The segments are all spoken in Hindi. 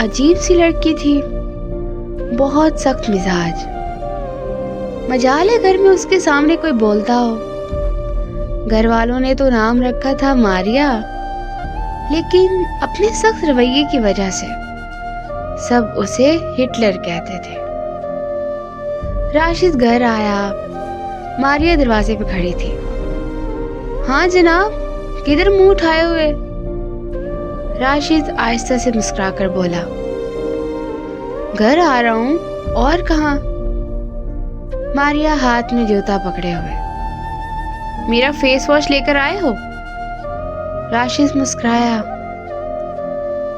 अजीब सी लड़की थी, बहुत सख्त मिजाज। मजाल है घर में उसके सामने कोई बोलता हो। घर वालों ने तो नाम रखा था मारिया, लेकिन अपने सख्त रवैये की वजह से सब उसे हिटलर कहते थे। राशिद घर आया, मारिया दरवाजे पे खड़ी थी। हाँ जनाब, किधर मुंह उठाए हुए? राशिद आहिस्ता से मुस्कुराकर बोला, घर आ रहा हूँ, और कहाँ? मारिया हाथ में जूता पकड़े हुए, मेरा फेस वॉश लेकर आए हो? राशिद मुस्कुराया,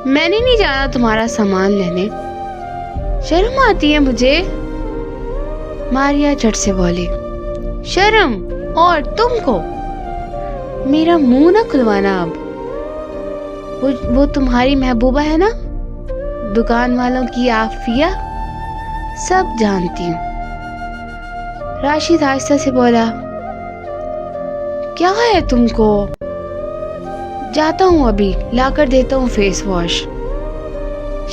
मैंने नहीं जाना तुम्हारा सामान लेने, शर्म आती है मुझे। मारिया झट से बोली, शर्म? और तुमको? मेरा मुंह ना खुलवाना अब। वो तुम्हारी महबूबा है ना, दुकान वालों की आफिया, सब जानती हूँ। राशिद आहिस्ता से बोला, क्या है तुमको? जाता हूँ अभी, लाकर देता हूँ फेस वॉश।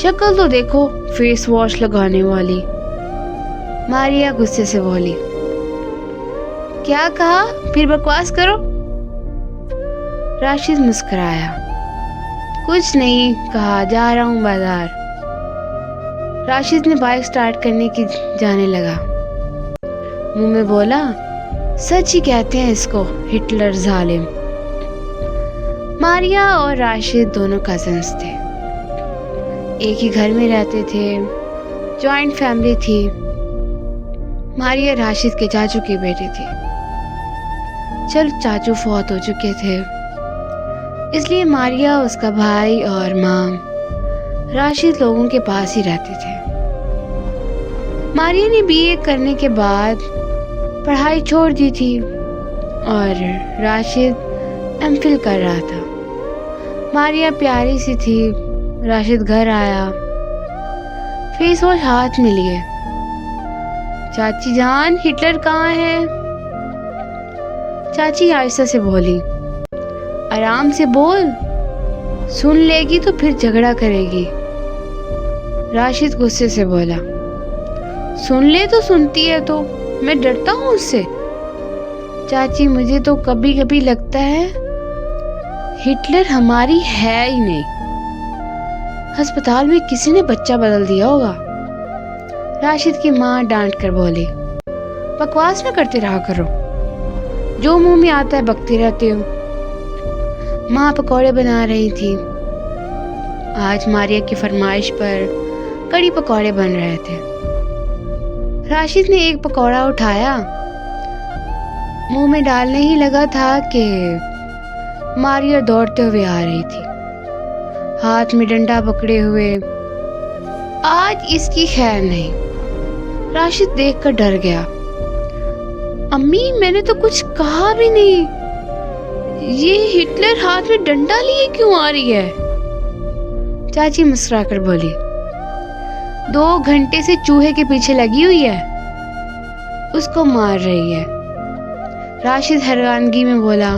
शक्ल तो देखो फेस वॉश लगाने वाली। मारिया गुस्से से बोली, क्या कहा? फिर बकवास करो। राशिद मुस्कुराया, कुछ नहीं कहा, जा रहा हूँ बाजार। राशिद ने बाइक स्टार्ट करने की जाने लगा। मुंह में बोला, सच ही कहते हैं इसको, हिटलर जालिम। मारिया और राशिद दोनों कजन्स थे, एक ही घर में रहते थे, जॉइंट फैमिली थी। मारिया राशिद के चाचू की बेटी थी। चल चाचू फौत हो चुके थे, इसलिए मारिया, उसका भाई और माँ राशिद लोगों के पास ही रहते थे। मारिया ने बीए करने के बाद पढ़ाई छोड़ दी थी और राशिद एमफिल कर रहा था। मारिया प्यारी सी थी। राशिद घर आया, फेस वॉश हाथ में लिए, चाची जान, हिटलर कहाँ है? चाची आहिस्ता से बोली, आराम से बोल, सुन लेगी तो फिर झगड़ा करेगी। राशिद गुस्से से बोला, सुन ले तो सुनती है तो, मैं डरता हूँ उससे। चाची, मुझे तो कभी कभी लगता है हिटलर हमारी है ही नहीं, अस्पताल में किसी ने बच्चा बदल दिया होगा। राशिद की माँ डांट कर बोली, बकवास न करते रहा करो, जो मुंह में आता है बकते रहते हो। माँ पकौड़े बना रही थी। आज मारिया की फरमाइश पर कड़ी पकौड़े बन रहे थे। राशिद ने एक पकौड़ा उठाया, मुंह में डालने ही लगा था कि मारिया दौड़ते हुए आ रही थी, हाथ में डंडा पकड़े हुए। आज इसकी खैर नहीं। राशिद देखकर डर गया। अम्मी, मैंने तो कुछ कहा भी नहीं, ये हिटलर हाथ में डंडा लिए क्यों आ रही है? चाची मुस्कुराकर बोली, 2 घंटे से चूहे के पीछे लगी हुई है, उसको मार रही है। राशिद हैरानगी में बोला,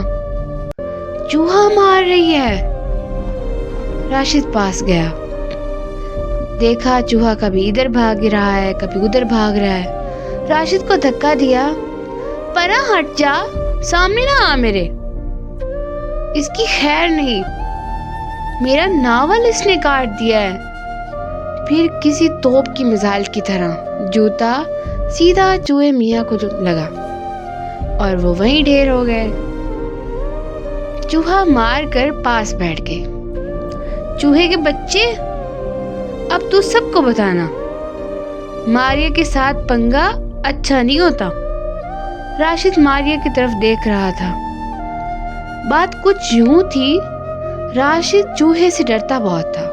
चूहा मार रही है? राशिद पास गया, देखा चूहा कभी इधर भाग रहा है, कभी उधर भाग रहा है। राशिद को धक्का दिया, परा हट जा, सामने ना आ मेरे, इसकी खैर नहीं, मेरा नावल इसने काट दिया है। फिर किसी तोप की मिसाइल की तरह जूता सीधा चूहे मियाँ को लगा और वो वहीं ढेर हो गए। चूहा मार कर पास बैठ गए। चूहे के बच्चे, अब तू सबको बताना, मारिया के साथ पंगा अच्छा नहीं होता। राशिद मारिया की तरफ देख रहा था। बात कुछ यूं थी, राशिद चूहे से डरता बहुत था।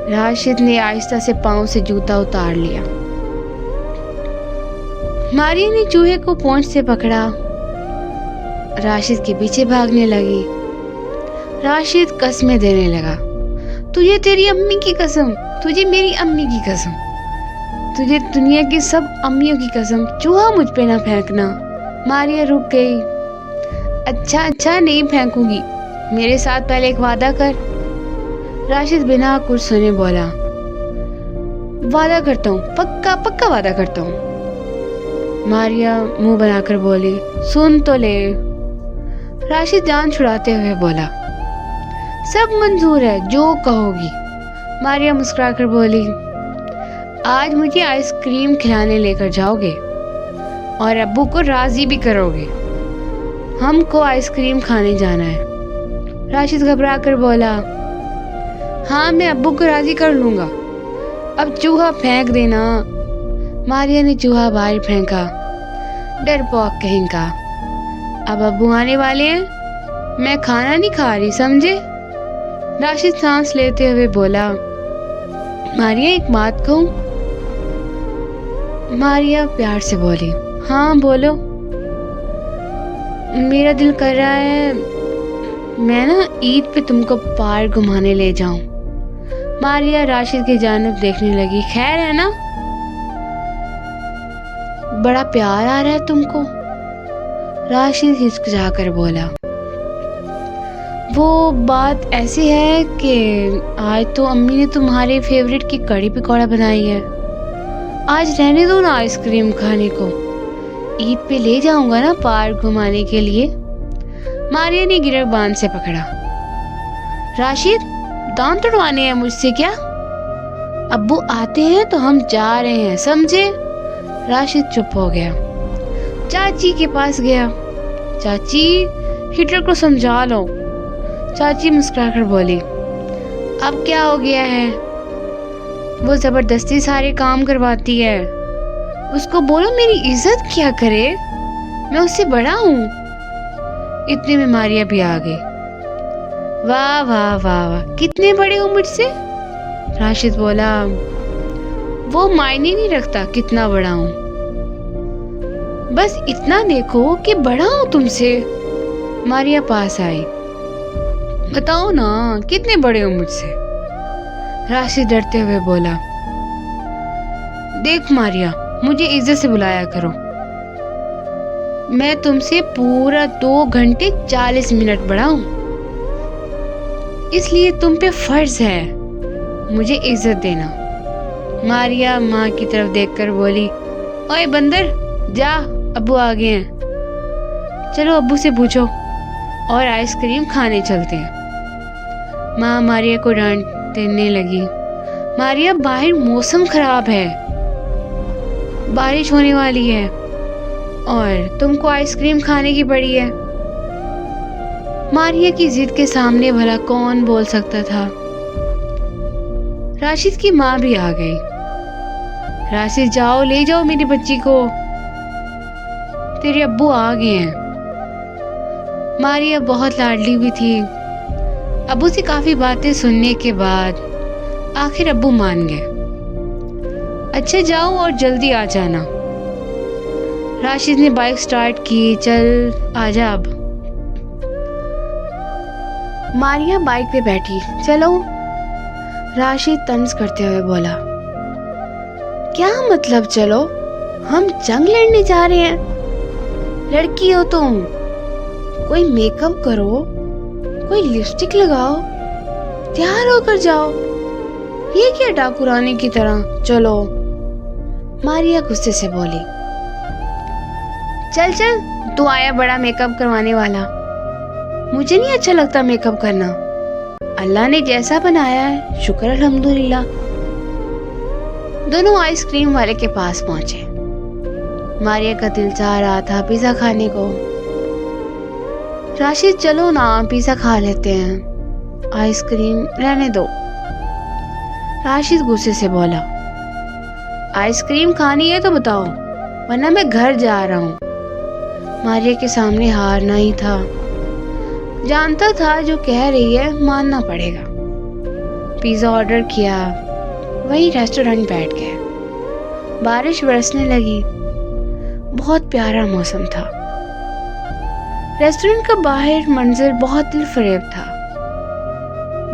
राशिद ने आहिस्ता से पांव से जूता उतार लिया। मारिया ने चूहे को पूंछ से पकड़ा, राशिद के पीछे भागने लगी। राशिद कसमें देने लगा, तुझे तेरी अम्मी की कसम, तुझे मेरी अम्मी की कसम, तुझे दुनिया की सब अम्मियों की कसम, चूहा मुझ पे ना फेंकना। मारिया रुक गई। अच्छा नहीं फेंकूंगी, मेरे साथ पहले एक वादा कर। राशिद बिना कुछ सुने बोला, वादा करता हूँ, पक्का पक्का वादा करता हूँ। मारिया मुंह बनाकर बोली, सुन तो ले। राशिद जान छुड़ाते हुए बोला, सब मंजूर है, जो कहोगी। मारिया मुस्कुराकर बोली, आज मुझे आइसक्रीम खिलाने लेकर जाओगे और अब्बू को राजी भी करोगे। हमको आइसक्रीम खाने जाना है। राशिद घबरा कर बोला, हाँ मैं अब्बू को राजी कर लूंगा, अब चूहा फेंक देना। मारिया ने चूहा बाहर फेंका। डरपोक कहीं का, अब अब्बू आने वाले हैं, मैं खाना नहीं खा रही, समझे। राशिद सांस लेते हुए बोला, मारिया एक बात कहूँ। मारिया प्यार से बोली, हाँ बोलो। मेरा दिल कर रहा है मैं ना ईद पे तुमको पार्क घुमाने ले जाऊं। मारिया राशिद की जानिब देखने लगी, खैर है ना, बड़ा प्यार आ रहा है तुमको। राशिद हिचकिचाकर बोला, वो बात ऐसी है कि आज तो अम्मी ने तुम्हारे फेवरेट की कड़ी पकौड़ा बनाई है, आज रहने दो ना आइसक्रीम खाने को, ईद पे ले जाऊंगा ना पार्क घुमाने के लिए। मारिया ने गिरबान से पकड़ा। राशिद, दांत तुड़वाने हैं मुझसे क्या? अब्बू आते हैं तो हम जा रहे हैं, समझे। राशिद चुप हो गया। चाची के पास गया, चाची हिटलर को समझा लो। चाची मुस्कुराकर बोली, अब क्या हो गया है, वो जबरदस्ती सारे काम करवाती है, उसको बोलो मेरी इज्जत क्या करे, मैं उससे बड़ा हूँ। इतने में मारिया भी आ गई। वाह वाह वाह वाह, कितने बड़े हो मुझसे। राशिद बोला, वो मायने नहीं रखता कितना बड़ा हूँ, बस इतना देखो कि बड़ा हूँ तुमसे। मारिया पास आई, बताओ ना कितने बड़े हो मुझसे। राशिद डरते हुए बोला, देख मारिया, मुझे इज्जत से बुलाया करो, मैं तुमसे पूरा 2 घंटे 40 मिनट बड़ा हूं, इसलिए तुम पे फर्ज है मुझे इज्जत देना। मारिया माँ की तरफ देखकर बोली, ओए बंदर जा, अब्बू आ गए हैं, चलो अब्बू से पूछो और आइसक्रीम खाने चलते हैं। माँ मारिया को डांट देने लगी, मारिया बाहर मौसम खराब है, बारिश होने वाली है और तुमको आइसक्रीम खाने की पड़ी है। मारिया की जिद के सामने भला कौन बोल सकता था। राशिद की माँ भी आ गई। राशिद जाओ, ले जाओ मेरी बच्ची को, तेरे अब्बू आ गए हैं। मारिया बहुत लाडली भी थी। अब्बू से काफी बातें सुनने के बाद आखिर अब्बू मान गए। अच्छा जाओ और जल्दी आ जाना। राशिद ने बाइक स्टार्ट की, चल आजा अब। मारिया बाइक पे बैठी, चलो। राशिद तंज करते हुए बोला, क्या मतलब चलो, हम जंग लड़ने जा रहे हैं, लड़की हो तुम, कोई मेकअप करो, कोई लिपस्टिक लगाओ, तैयार होकर जाओ, ये क्या डाकू रानी की तरह, चलो। मारिया गुस्से से बोली, चल चल, तू आया बड़ा मेकअप करवाने वाला, मुझे नहीं अच्छा लगता मेकअप करना, अल्लाह ने जैसा बनाया है शुक्र अल्हम्दुलिल्लाह। दोनों आइसक्रीम वाले के पास पहुंचे। मारिया का दिल चाह रहा था पिज्जा खाने को। राशिद चलो ना पिज्जा खा लेते हैं, आइसक्रीम रहने दो। राशिद गुस्से से बोला, आइसक्रीम खानी है तो बताओ, वरना मैं घर जा रहा हूँ। मारिया के सामने हारना ही था, जानता था जो कह रही है मानना पड़ेगा। पिज्जा ऑर्डर किया, वही रेस्टोरेंट बैठ गए। बारिश बरसने लगी, बहुत प्यारा मौसम था। रेस्टोरेंट का बाहर मंजर बहुत दिलफरेब था।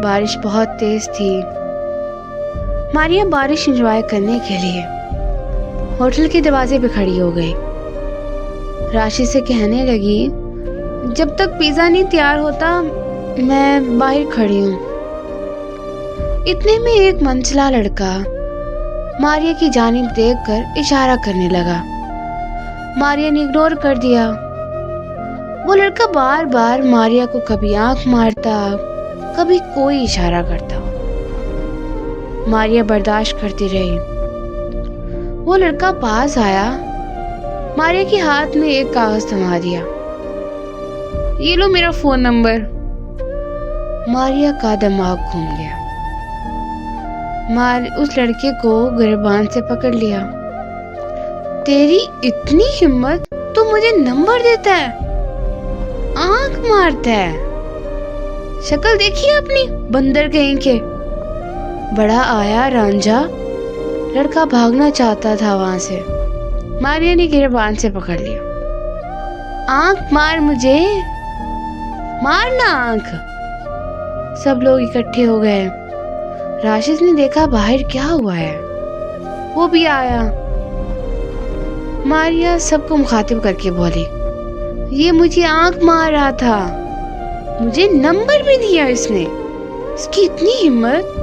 बारिश बहुत तेज थी। मारिया बारिश एंजॉय करने के लिए होटल के दरवाजे पे खड़ी हो गई। राशि से कहने लगी, जब तक पिज्जा नहीं तैयार होता मैं बाहर खड़ी हूँ। इतने में एक मंचला लड़का मारिया की जानिब देखकर इशारा करने लगा। मारिया ने इग्नोर कर दिया। वो लड़का बार बार मारिया को कभी आंख मारता, कभी कोई इशारा करता। मारिया बर्दाश्त करती रही। वो लड़का पास आया, मारिया के हाथ में एक कागज थमा दिया। ये लो मेरा फोन नंबर। मारिया का दिमाग घूम गया। उस लड़के को गिरबान से पकड़ लिया। तेरी इतनी हिम्मत, तू मुझे नंबर देता है, आंख मारता है। शक्ल देखी अपनी, बंदर कहीं के। बड़ा आया रांझा। लड़का भागना चाहता था वहां से। मारिया ने गिरबान से पकड़ लिया। आंख मार मुझे, मारना आंख। सब लोग इकट्ठे हो गए। राशिद ने देखा बाहर क्या हुआ है, वो भी आया। मारिया सबको मुखातिब करके बोली, ये मुझे आंख मार रहा था, मुझे नंबर भी दिया इसने, इसकी इतनी हिम्मत।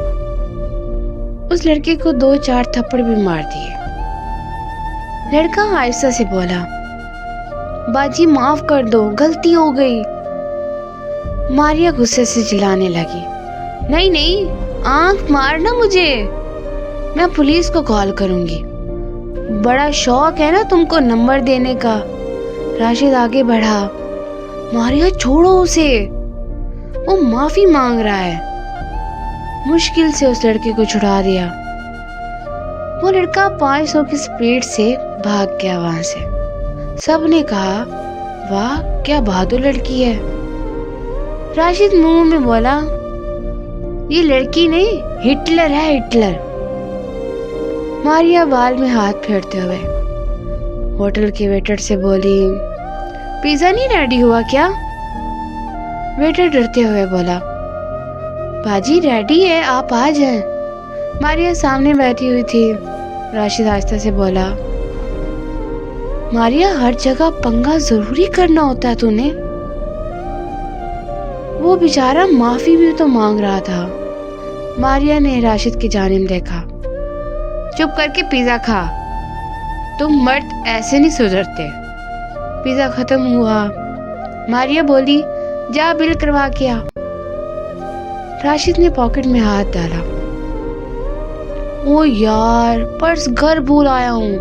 उस लड़के को 2-4 थप्पड़ भी मार दिए। लड़का आयशा से बोला, बाजी माफ कर दो, गलती हो गई। मारिया गुस्से से चिल्लाने लगी, नहीं नहीं, आंख मारना मुझे, मैं पुलिस को कॉल करूंगी। बड़ा शौक है ना तुमको नंबर देने का। राशिद आगे बढ़ा। मारिया छोड़ो उसे, वो माफी मांग रहा है। मुश्किल से उस लड़के को छुड़ा दिया। वो लड़का 500 की स्पीड से भाग गया वहां से। सबने कहा, वाह क्या बहादुर लड़की है। राशिद मुंह में बोला, ये लड़की नहीं, हिटलर है, हिटलर। मारिया बाल में हाथ फेरते हुए होटल के वेटर से बोली, पिज्जा नहीं रेडी हुआ क्या? वेटर डरते हुए बोला, बाजी रेडी है, आप आ जाएं। मारिया सामने बैठी हुई थी। राशिद आस्था से बोला, मारिया हर जगह पंगा जरूरी करना होता है तूने। वो बेचारा माफी भी तो मांग रहा था। मारिया ने राशिद की जानिब देखा। चुप करके पिज्जा खा, तुम मर्द ऐसे नहीं सुधरते। पिज्जा खत्म हुआ। मारिया बोली, जा बिल करवा के आ। राशिद ने पॉकेट में हाथ डाला। ओ यार, पर्स घर भूल आया हूँ।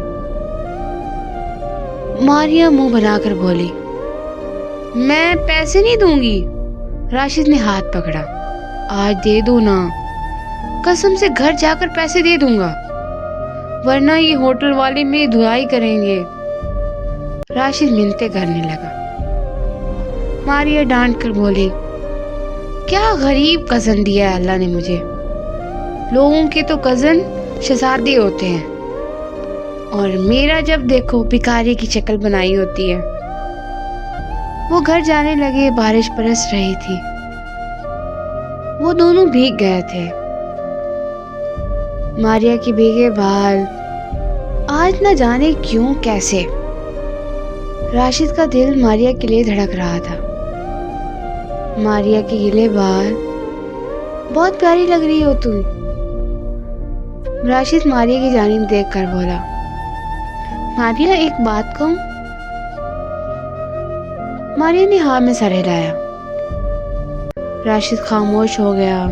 मारिया मुंह बनाकर बोली, मैं पैसे नहीं दूंगी। राशिद ने हाथ पकड़ा, आज दे दो ना, कसम से घर जाकर पैसे दे दूंगा, वरना ये होटल वाले मेरी धुलाई करेंगे। राशिद मिन्नतें करने लगा। मारिया डांट कर बोली, क्या गरीब कजन दिया है अल्लाह ने मुझे। लोगों के तो कजन शहजादे होते हैं और मेरा जब देखो भिखारी की शक्ल बनाई होती है। वो घर जाने लगे। बारिश बरस रही थी। वो दोनों भीग गए थे। मारिया के भीगे बाल आज न जाने क्यों कैसे। राशिद का दिल मारिया के लिए धड़क रहा था। मारिया के गीले बाल, बहुत प्यारी लग रही हो तुम। राशिद मारिया की जानिब देख कर बोला, मारिया एक बात कहूं? मारिया ने हाँ में सर हिलाया। राशिद खामोश हो गया।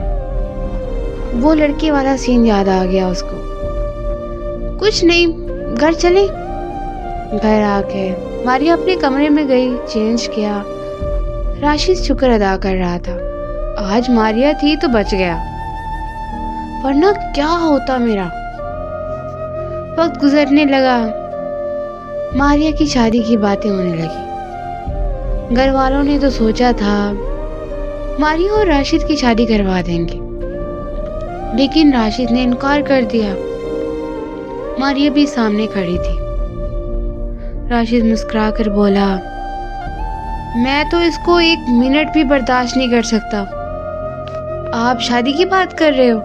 वो लड़के वाला सीन याद आ गया उसको। कुछ नहीं, घर चले। घर आके मारिया अपने कमरे में गई, चेंज किया। राशिद शुक्र अदा कर रहा था, आज मारिया थी तो बच गया, वरना क्या होता मेरा। वक्त गुजरने लगा। मारिया की शादी की बातें होने लगी। घर वालों ने तो सोचा था मारिया और राशिद की शादी करवा देंगे, लेकिन राशिद ने इनकार कर दिया। मारिया भी सामने खड़ी थी। राशिद मुस्कुरा कर बोला, मैं तो इसको 1 मिनट भी बर्दाश्त नहीं कर सकता। आप शादी की बात कर रहे हो?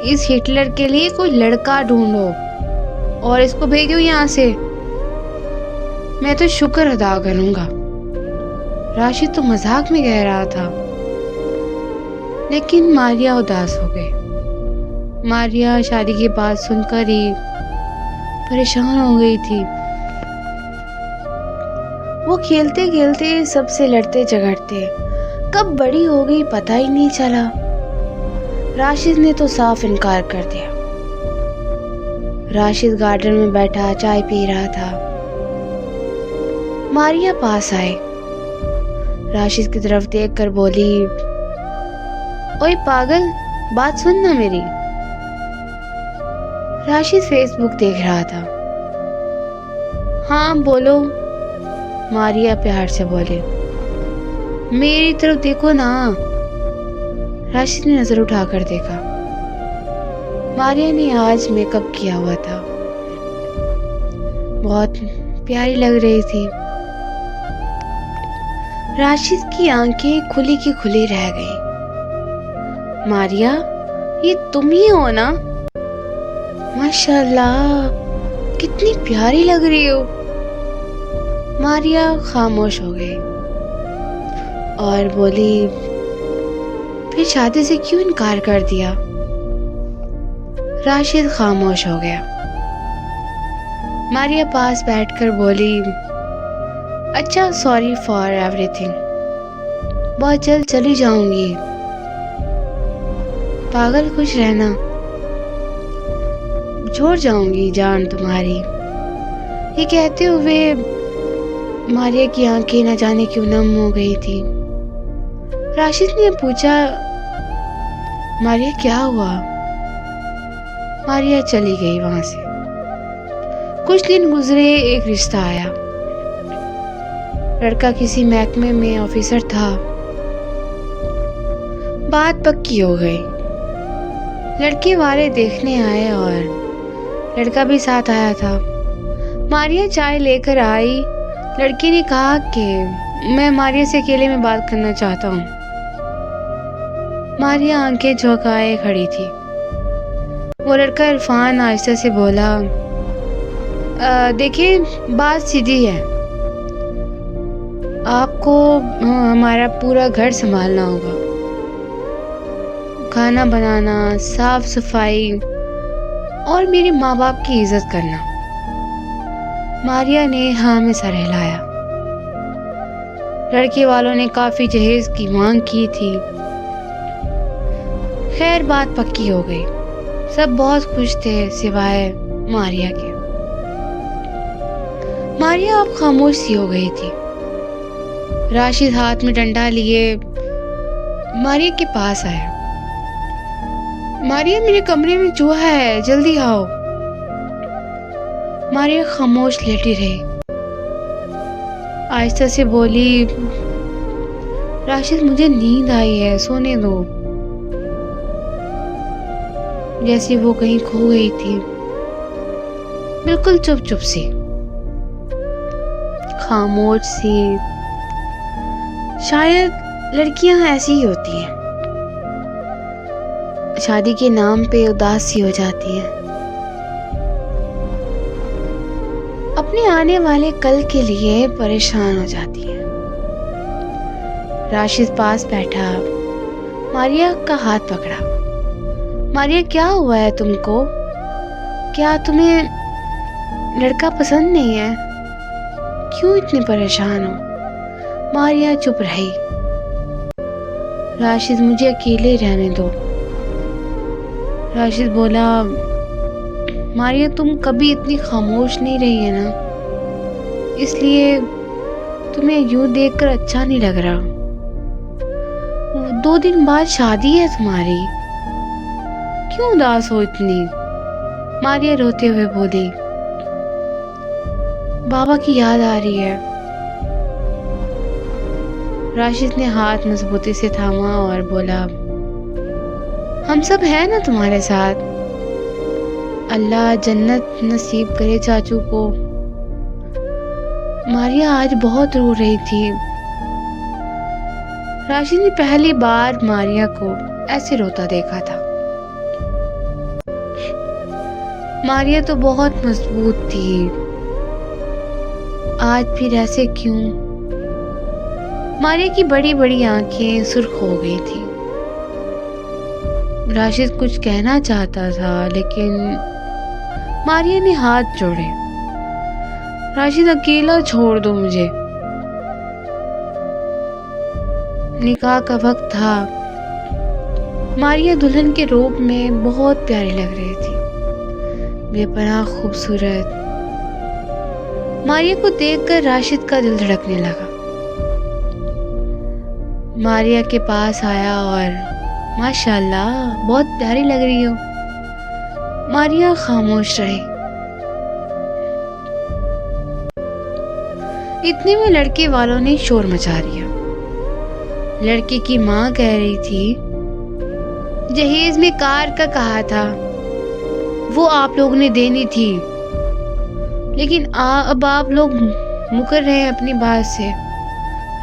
इस हिटलर के लिए कोई लड़का ढूंढो और इसको भेजो यहाँ से। मैं तो शुक्र अदा करूंगा। राशिद तो मजाक में कह रहा था, लेकिन मारिया उदास हो गई। मारिया शादी की बात सुनकर ही परेशान हो गई थी। वो खेलते खेलते सबसे लड़ते झगड़ते कब बड़ी हो गई पता ही नहीं चला। राशिद ने तो साफ इनकार कर दिया। राशिद गार्डन में बैठा चाय पी रहा था। मारिया पास आए, राशिद की तरफ देखकर बोली, ओए पागल, बात सुन ना मेरी। राशिद फेसबुक देख रहा था। हाँ बोलो, मारिया प्यार से बोले। मेरी तरफ देखो ना। राशिद ने नजर उठाकर देखा। मारिया ने आज मेकअप किया हुआ था, बहुत प्यारी लग रही थी। राशिद की आंखें खुली की खुली रह गईं। मारिया, ये तुम ही हो ना? माशाल्लाह, कितनी प्यारी लग रही हो। मारिया खामोश हो गई और बोली, फिर शादी से क्यों इनकार कर दिया? राशिद खामोश हो गया। मारिया पास बैठकर बोली, अच्छा, सॉरी फॉर एवरीथिंग, बहुत जल्द चली जाऊंगी। पागल, खुश रहना, छोड़ जाऊंगी जान तुम्हारी। ये कहते हुए मारिया की आंखें न जाने क्यों नम हो गई थी। राशिद ने पूछा, मारिया क्या हुआ? मारिया चली गई वहां से। कुछ दिन गुजरे, एक रिश्ता आया। लड़का किसी महकमे में ऑफिसर था। बात पक्की हो गई। लड़के वाले देखने आए और लड़का भी साथ आया था। मारिया चाय लेकर आई। लड़के ने कहा कि मैं मारिया से अकेले में बात करना चाहता हूँ। मारिया आंखें झुकाए खड़ी थी। वो लड़का इरफान आहिस्ता से बोला, देखिए, बात सीधी है, आपको हमारा पूरा घर संभालना होगा, खाना बनाना, साफ सफाई और मेरे माँ बाप की इज्जत करना। मारिया ने हाँ में सर हिलाया। लड़के वालों ने काफी जहेज की मांग की थी। खैर, बात पक्की हो गई। सब बहुत खुश थे सिवाय मारिया के। मारिया अब खामोश सी हो गई थी। राशिद हाथ में डंडा लिए मारिया के पास आया। मारिया, मेरे कमरे में चूहा है, जल्दी आओ। मारिया खामोश लेटी रही। आहिस्ता से बोली, राशिद, मुझे नींद आई है, सोने दो। जैसे वो कहीं खो गई थी, बिल्कुल चुप चुप सी, खामोश सी। शायद लड़कियां ऐसी ही होती हैं, शादी के नाम पे उदास सी हो जाती हैं, अपने आने वाले कल के लिए परेशान हो जाती हैं। राशिद पास बैठा, मारिया का हाथ पकड़ा। मारिया, क्या हुआ है तुमको? क्या तुम्हें लड़का पसंद नहीं है? क्यों इतनी परेशान हो? मारिया चुप रही। राशिद, मुझे अकेले रहने दो। राशिद बोला, मारिया, तुम कभी इतनी खामोश नहीं रही है ना, इसलिए तुम्हें यूं देखकर अच्छा नहीं लग रहा। 2 दिन बाद शादी है तुम्हारी, क्यों उदास हो इतनी? मारिया रोते हुए बोली, बाबा की याद आ रही है। राशिद ने हाथ मजबूती से थामा और बोला, हम सब हैं ना तुम्हारे साथ। अल्लाह जन्नत नसीब करे चाचू को। मारिया आज बहुत रो रही थी। राशिद ने पहली बार मारिया को ऐसे रोता देखा था। मारिया तो बहुत मजबूत थी, आज फिर ऐसे क्यों? मारिया की बड़ी बड़ी आंखें सुर्ख हो गई थी। राशिद कुछ कहना चाहता था लेकिन मारिया ने हाथ जोड़े। राशिद, अकेला छोड़ दो मुझे। निकाह का वक्त था। मारिया दुल्हन के रूप में बहुत प्यारी लग रही थी, बेपनाह खूबसूरत। मारिया को देखकर राशिद का दिल धड़कने लगा। मारिया के पास आया और माशाल्लाह बहुत प्यारी लग रही हो। मारिया खामोश रही। इतने में लड़के वालों ने शोर मचा दिया। लड़के की माँ कह रही थी, जहेज में कार का कहा था, वो आप लोगों ने देनी थी, लेकिन अब आप लोग मुकर रहे हैं अपनी बात से।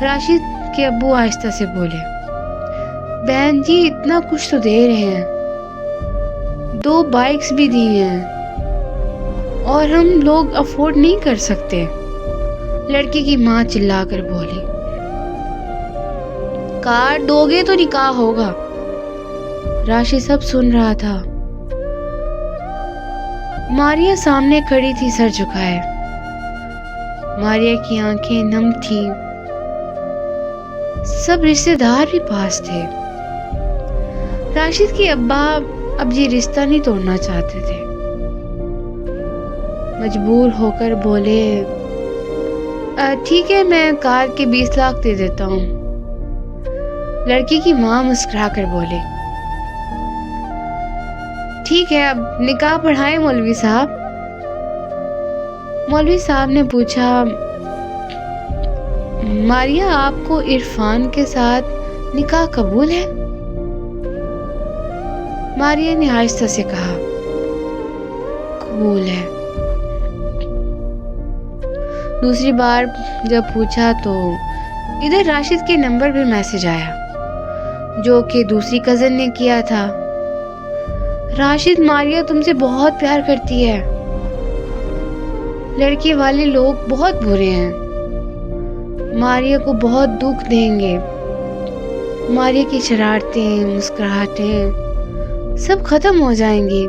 राशिद के अब्बू आहिस्ता से बोले, बहन जी इतना कुछ तो दे रहे हैं, 2 बाइक्स भी दी हैं और हम लोग अफोर्ड नहीं कर सकते। लड़की की माँ चिल्लाकर बोली, कार दोगे तो निकाह होगा। राशिद सब सुन रहा था। मारिया सामने खड़ी थी सर झुकाए। मारिया की आंखें नम थीं। सब रिश्तेदार भी पास थे। राशिद के अब्बा अब ये रिश्ता नहीं तोड़ना चाहते थे। मजबूर होकर बोले, ठीक है, मैं कार के 20 लाख दे देता हूँ। लड़की की माँ मुस्कुराकर बोले, ठीक है, अब निकाह पढ़ाएं मौलवी साहब। मौलवी साहब ने पूछा, मारिया आपको इरफान के साथ निकाह कबूल है? मारिया ने आहिस्ता से कहा, कबूल है। दूसरी बार जब पूछा तो इधर राशिद के नंबर पे मैसेज आया, जो कि दूसरी कजन ने किया था। राशिद, मारिया तुमसे बहुत प्यार करती है। लड़के वाले लोग बहुत बुरे हैं, मारिया को बहुत दुख देंगे। मारिया की शरारतें, मुस्कुराहटें सब खत्म हो जाएंगी।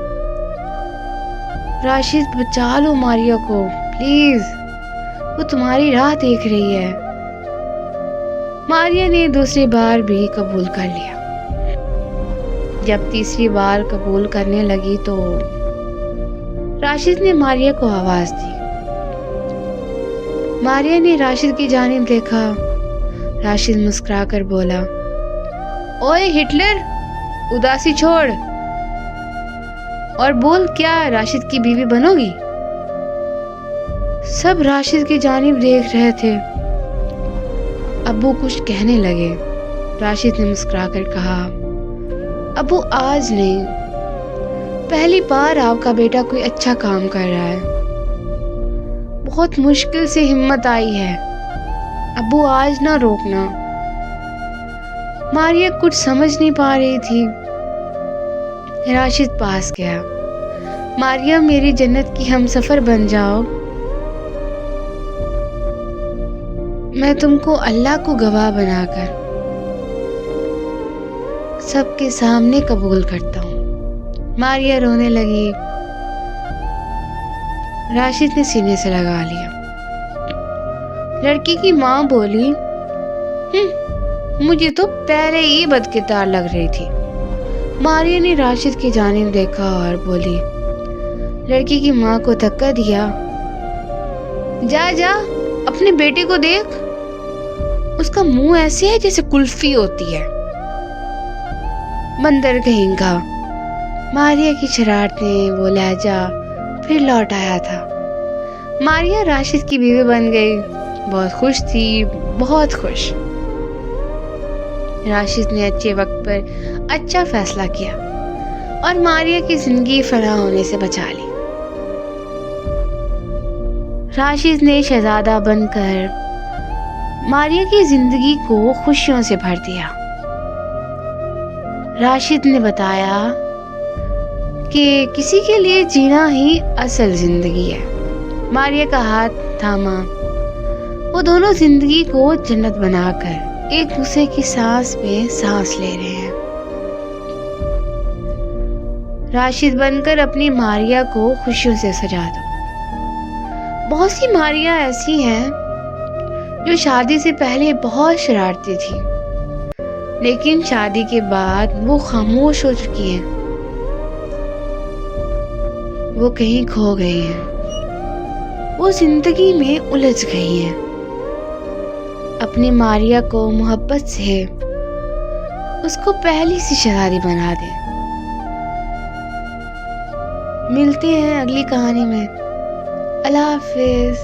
राशिद, बचा लो मारिया को प्लीज, वो तुम्हारी राह देख रही है। मारिया ने दूसरी बार भी कबूल कर लिया। जब तीसरी बार कबूल करने लगी तो राशिद ने मारिया को आवाज दी। मारिया ने राशिद की जानिब देखा। राशिद मुस्कुराकर बोला, ओए हिटलर, उदासी छोड़ और बोल, क्या राशिद की बीवी बनोगी? सब राशिद की जानिब देख रहे थे। अब्बू कुछ कहने लगे। राशिद ने मुस्कुराकर कहा, अब्बू आज नहीं, पहली बार आपका बेटा कोई अच्छा काम कर रहा है। बहुत मुश्किल से हिम्मत आई है। अब्बू आज ना रोकना। मारिया कुछ समझ नहीं पा रही थी। राशिद पास गया। मारिया, मेरी जन्नत की हमसफर बन जाओ। मैं तुमको अल्लाह को गवाह बनाकर सबके सामने कबूल करता हूँ। मारिया रोने लगी। राशिद ने सीने से लगा लिया। लड़की की माँ बोली, मुझे तो पहले ही बदकिरदार लग रही थी। मारिया ने राशिद की जानिब देखा और बोली। लड़की की माँ को धक्का दिया, जा जा, अपने बेटे को देख, उसका मुंह ऐसे है जैसे कुल्फी होती है। बंदर कहेंगा। मारिया की शरारतें, वो लहजा फिर लौट आया था। मारिया राशिद की बीवी बन गई। बहुत खुश थी, बहुत खुश। राशिद ने अच्छे वक्त पर अच्छा फैसला किया और मारिया की जिंदगी फना होने से बचा ली। राशिद ने शहजादा बनकर मारिया की जिंदगी को खुशियों से भर दिया। राशिद ने बताया कि किसी के लिए जीना ही असल जिंदगी है। मारिया का हाथ थामा। वो दोनों जिंदगी को जन्नत बनाकर एक दूसरे की सांस में सांस ले रहे हैं। राशिद बनकर अपनी मारिया को खुशियों से सजा दो। बहुत सी मारिया ऐसी हैं जो शादी से पहले बहुत शरारती थी, लेकिन शादी के बाद वो खामोश हो चुकी हैं। वो कहीं खो गई हैं। वो जिंदगी में उलझ गई हैं। अपनी मारिया को मोहब्बत से उसको पहली सी शरारी बना दे। मिलते हैं अगली कहानी में। अल्लाह हाफिज।